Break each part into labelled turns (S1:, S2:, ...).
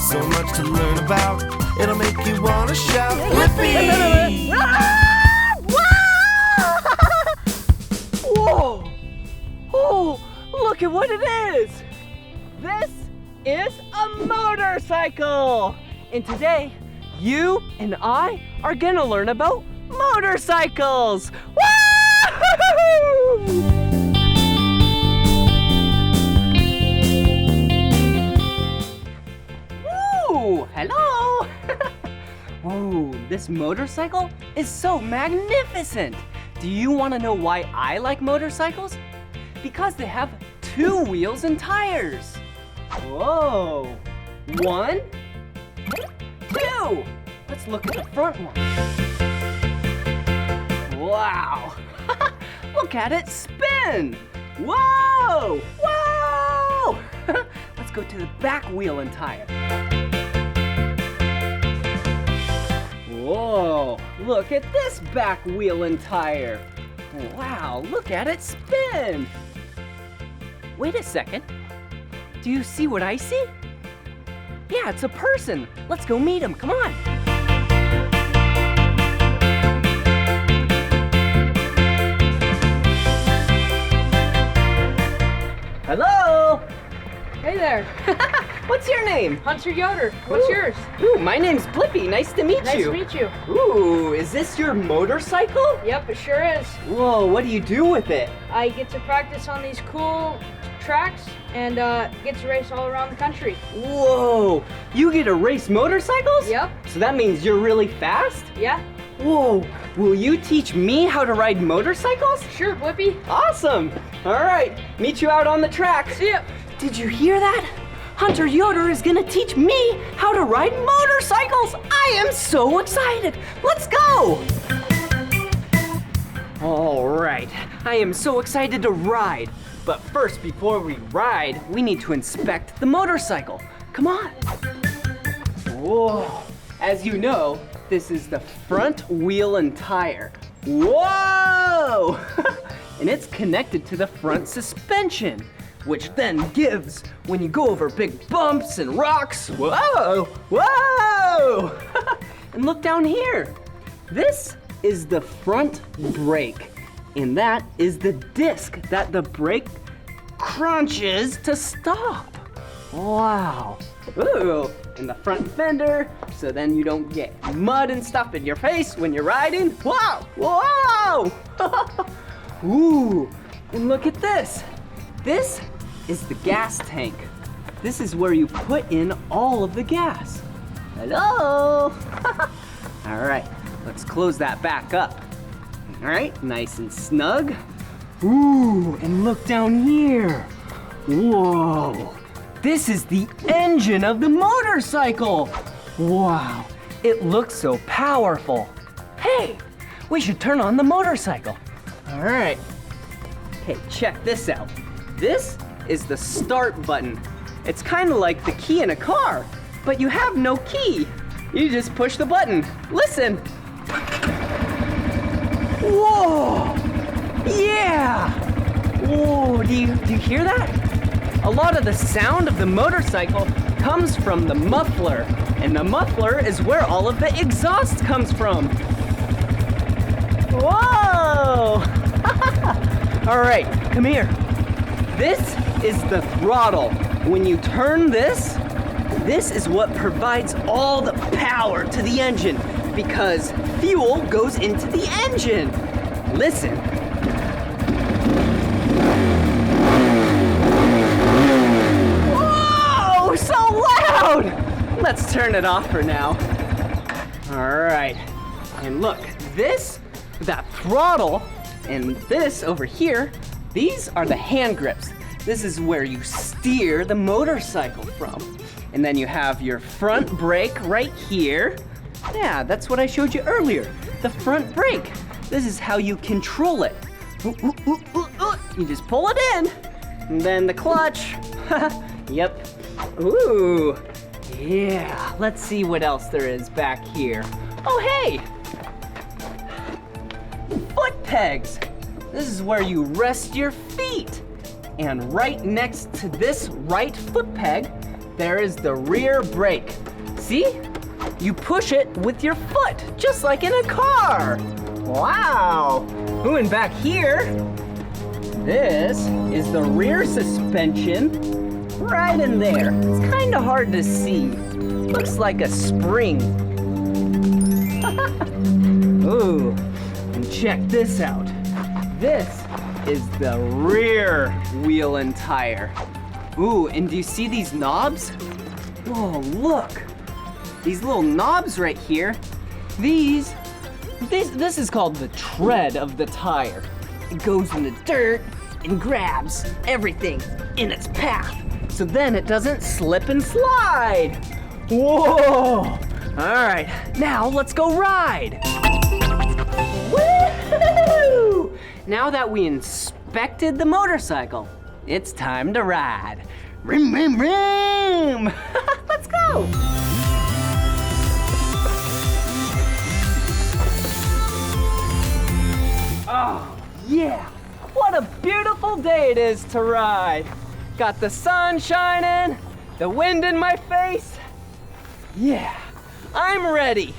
S1: So much to learn about. It'll make you wanna shout, Blippi!
S2: Whoa! Oh, look at what it is! This is a motorcycle! And today, you and I are gonna learn about motorcycles! Woo! Woo! Hello! Whoa, this motorcycle is so magnificent! Do you want to know why I like motorcycles? Because they have 2 wheels and tires. Whoa! 1, 2. Let's look at the front one. Wow! Look at it spin! Whoa! Whoa! Let's go to the back wheel and tire. Whoa! Look at this back wheel and tire. Wow, look at it spin. Wait a second. Do you see what I see? Yeah, it's a person. Let's go meet him. Come on. Hello.
S3: Hey there.
S2: What's your name?
S3: Hunter Yoder. What's yours?
S2: Ooh, my name's Blippi. Nice to meet you.
S3: Nice to meet you.
S2: Ooh, is this your motorcycle?
S3: Yep, it sure is.
S2: Whoa, what do you do with it?
S3: I get to practice on these cool tracks and get to race all around the country.
S2: Whoa, you get to race motorcycles?
S3: Yep.
S2: So that means you're really fast?
S3: Yeah?
S2: Whoa, will you teach me how to ride motorcycles?
S3: Sure, Blippi.
S2: Awesome. All right, meet you out on the track.
S3: See ya.
S2: Did you hear that? Hunter Yoder is gonna teach me how to ride motorcycles. I am so excited. Let's go. All right, I am so excited to ride. But first, before we ride, we need to inspect the motorcycle. Come on. Whoa, as you know, this is the front wheel and tire. Whoa! And it's connected to the front suspension, which then gives when you go over big bumps and rocks. Whoa! Whoa! And look down here. This is the front brake, and that is the disc that the brake crunches to stop. Wow. Ooh, and the front fender, so then you don't get mud and stuff in your face when you're riding. Wow! Whoa! Ooh, and look at this. This is the gas tank. This is where you put in all of the gas. Hello? All right, let's close that back up. All right, nice and snug. Ooh, and look down here. Whoa, this is the engine of the motorcycle. Wow, it looks so powerful. Hey, we should turn on the motorcycle. All right, okay, check this out. This is the start button. It's kind of like the key in a car, but you have no key. You just push the button. Listen. Whoa! Yeah! Whoa, do you hear that? A lot of the sound of the motorcycle comes from the muffler, and the muffler is where all of the exhaust comes from. Whoa! All right, come here. This is the throttle. When you turn this is what provides all the power to the engine because fuel goes into the engine. Listen. Whoa, so loud! Let's turn it off for now. All right, and look, that throttle, and this over here, these are the hand grips. This is where you steer the motorcycle from. And then you have your front brake right here. Yeah, that's what I showed you earlier, the front brake. This is how you control it. You just pull it in, and then the clutch. Yep. Ooh, yeah, let's see what else there is back here. Oh, hey, foot pegs. This is where you rest your feet. And right next to this right foot peg, there is the rear brake. See? You push it with your foot, just like in a car. Wow. Ooh, and back here, this is the rear suspension right in there. It's kind of hard to see. Looks like a spring. Ooh, and check this out. This is the rear wheel and tire. Ooh, and do you see these knobs? Whoa, look. These little knobs right here, this is called the tread of the tire. It goes in the dirt and grabs everything in its path, so then it doesn't slip and slide. Whoa! All right, now let's go ride. Woo! Now that we inspected the motorcycle, it's time to ride. Rim, rim, rim! Let's go! Oh, yeah! What a beautiful day it is to ride. Got the sun shining, the wind in my face. Yeah, I'm ready.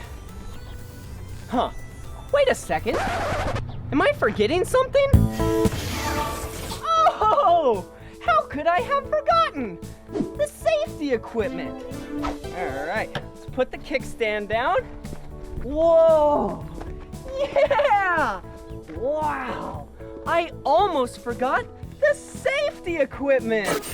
S2: Huh, wait a second. Am I forgetting something? Oh, how could I have forgotten? The safety equipment. All right, let's put the kickstand down. Whoa, yeah! Wow, I almost forgot the safety equipment.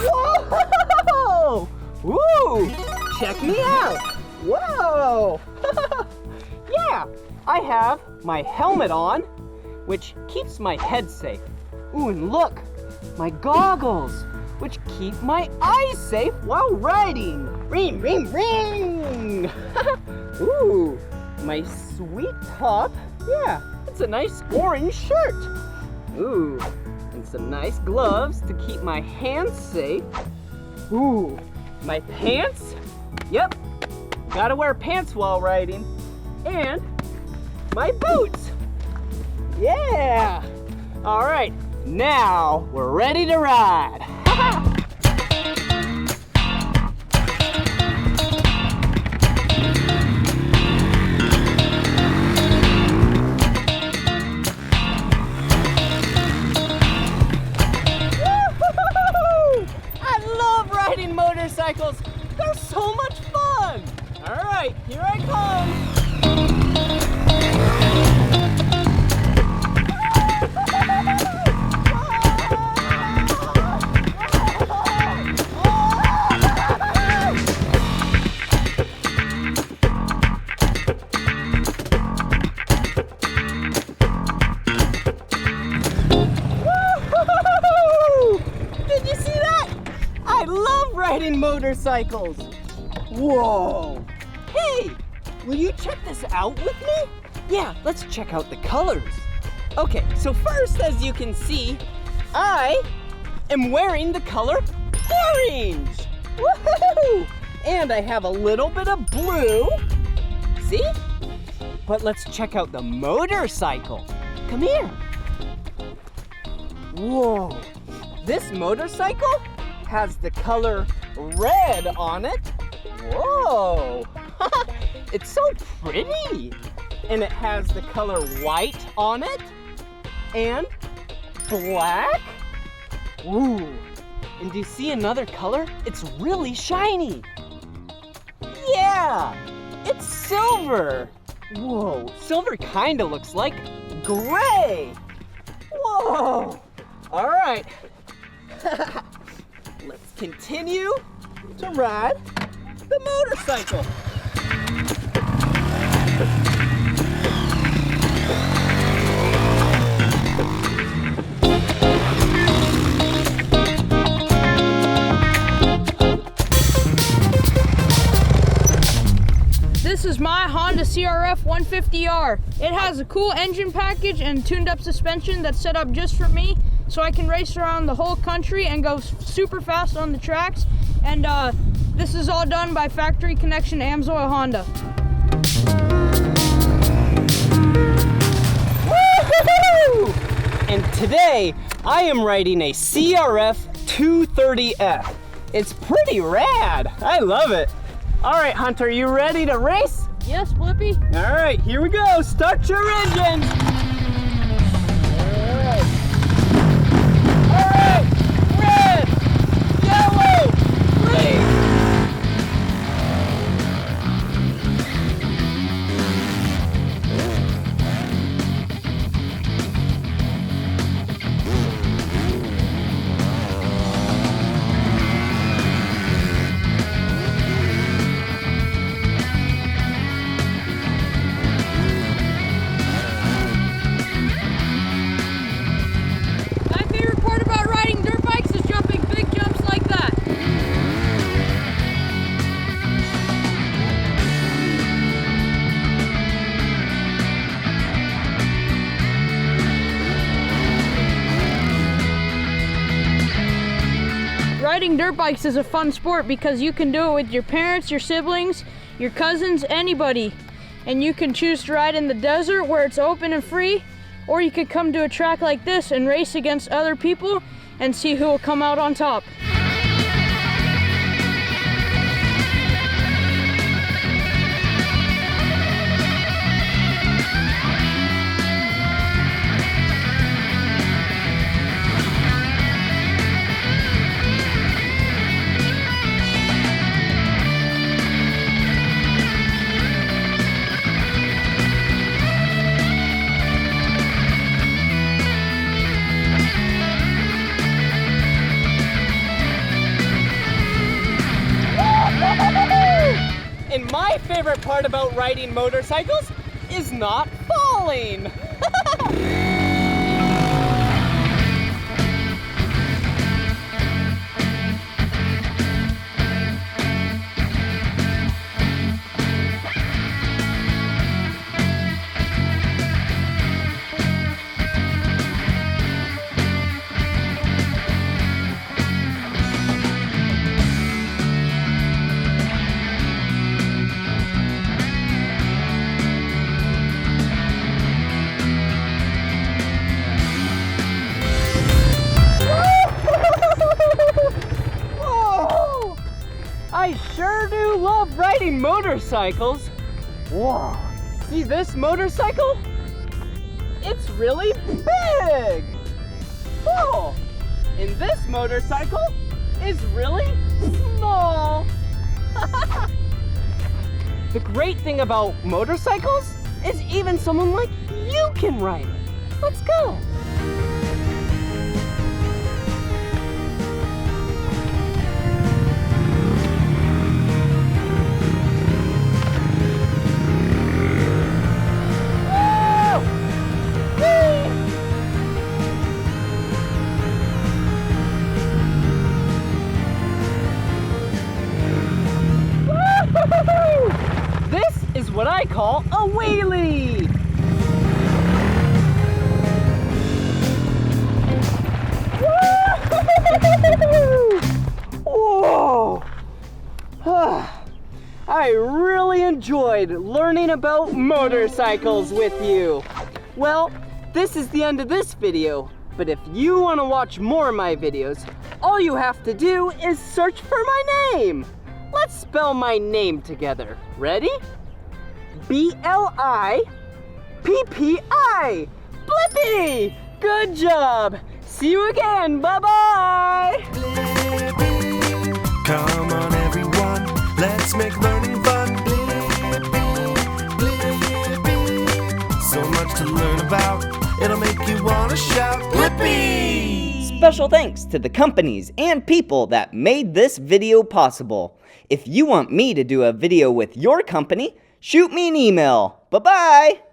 S2: Whoa! Woo! Check me out. Whoa! Yeah, I have my helmet on, which keeps my head safe. Ooh, and look, my goggles, which keep my eyes safe while riding. Ring, ring, ring! Ooh, my sweet top. Yeah, it's a nice orange shirt. Ooh, and some nice gloves to keep my hands safe. Ooh, my pants. Yep, gotta wear pants while riding. And my boots. Yeah. All right, now we're ready to ride. Motorcycles, they're so much fun. All right, here I come. Did you see that? I love riding motorcycles. Whoa. Hey, will you check this out with me? Yeah, let's check out the colors. Okay, so first, as you can see, I am wearing the color orange. Woohoo! And I have a little bit of blue. See? But let's check out the motorcycle. Come here. Whoa. This motorcycle has the color red on it. Whoa! It's so pretty. And it has the color white on it and black. Ooh. And do you see another color? It's really shiny. Yeah, it's silver. Whoa, silver kind of looks like gray. Whoa. All right. Let's continue to ride the motorcycle.
S3: This is my Honda CRF 150R. It has a cool engine package and tuned up suspension that's set up just for me, so I can race around the whole country and go super fast on the tracks. And this is all done by Factory Connection Amsoil Honda.
S2: Woo-hoo-hoo! And today I am riding a CRF 230F. It's pretty rad. I love it. All right, Hunter, you ready to race?
S3: Yes, Blippi.
S2: All right, here we go. Start your engines. All right. Red, yellow, green.
S3: Riding dirt bikes is a fun sport because you can do it with your parents, your siblings, your cousins, anybody. And you can choose to ride in the desert where it's open and free, or you could come to a track like this and race against other people and see who will come out on top.
S2: And my favorite part about riding motorcycles is not falling. I sure do love riding motorcycles. Whoa, see this motorcycle? It's really big. Whoa, and this motorcycle is really small. The great thing about motorcycles is even someone like you can ride it. Let's go. This is what I call a wheelie. Whoa! I really enjoyed learning about motorcycles with you. Well, this is the end of this video, but if you want to watch more of my videos, all you have to do is search for my name. Let's spell my name together. Ready? B-L-I-P-P-I. Blippi! Good job. See you again. Bye-bye.
S1: Blippi, come on everyone, let's make learning fun. Blippi, so much to learn about, it'll make you wanna shout, Blippi!
S4: Special thanks to the companies and people that made this video possible. If you want me to do a video with your company, shoot me an email. Bye-bye!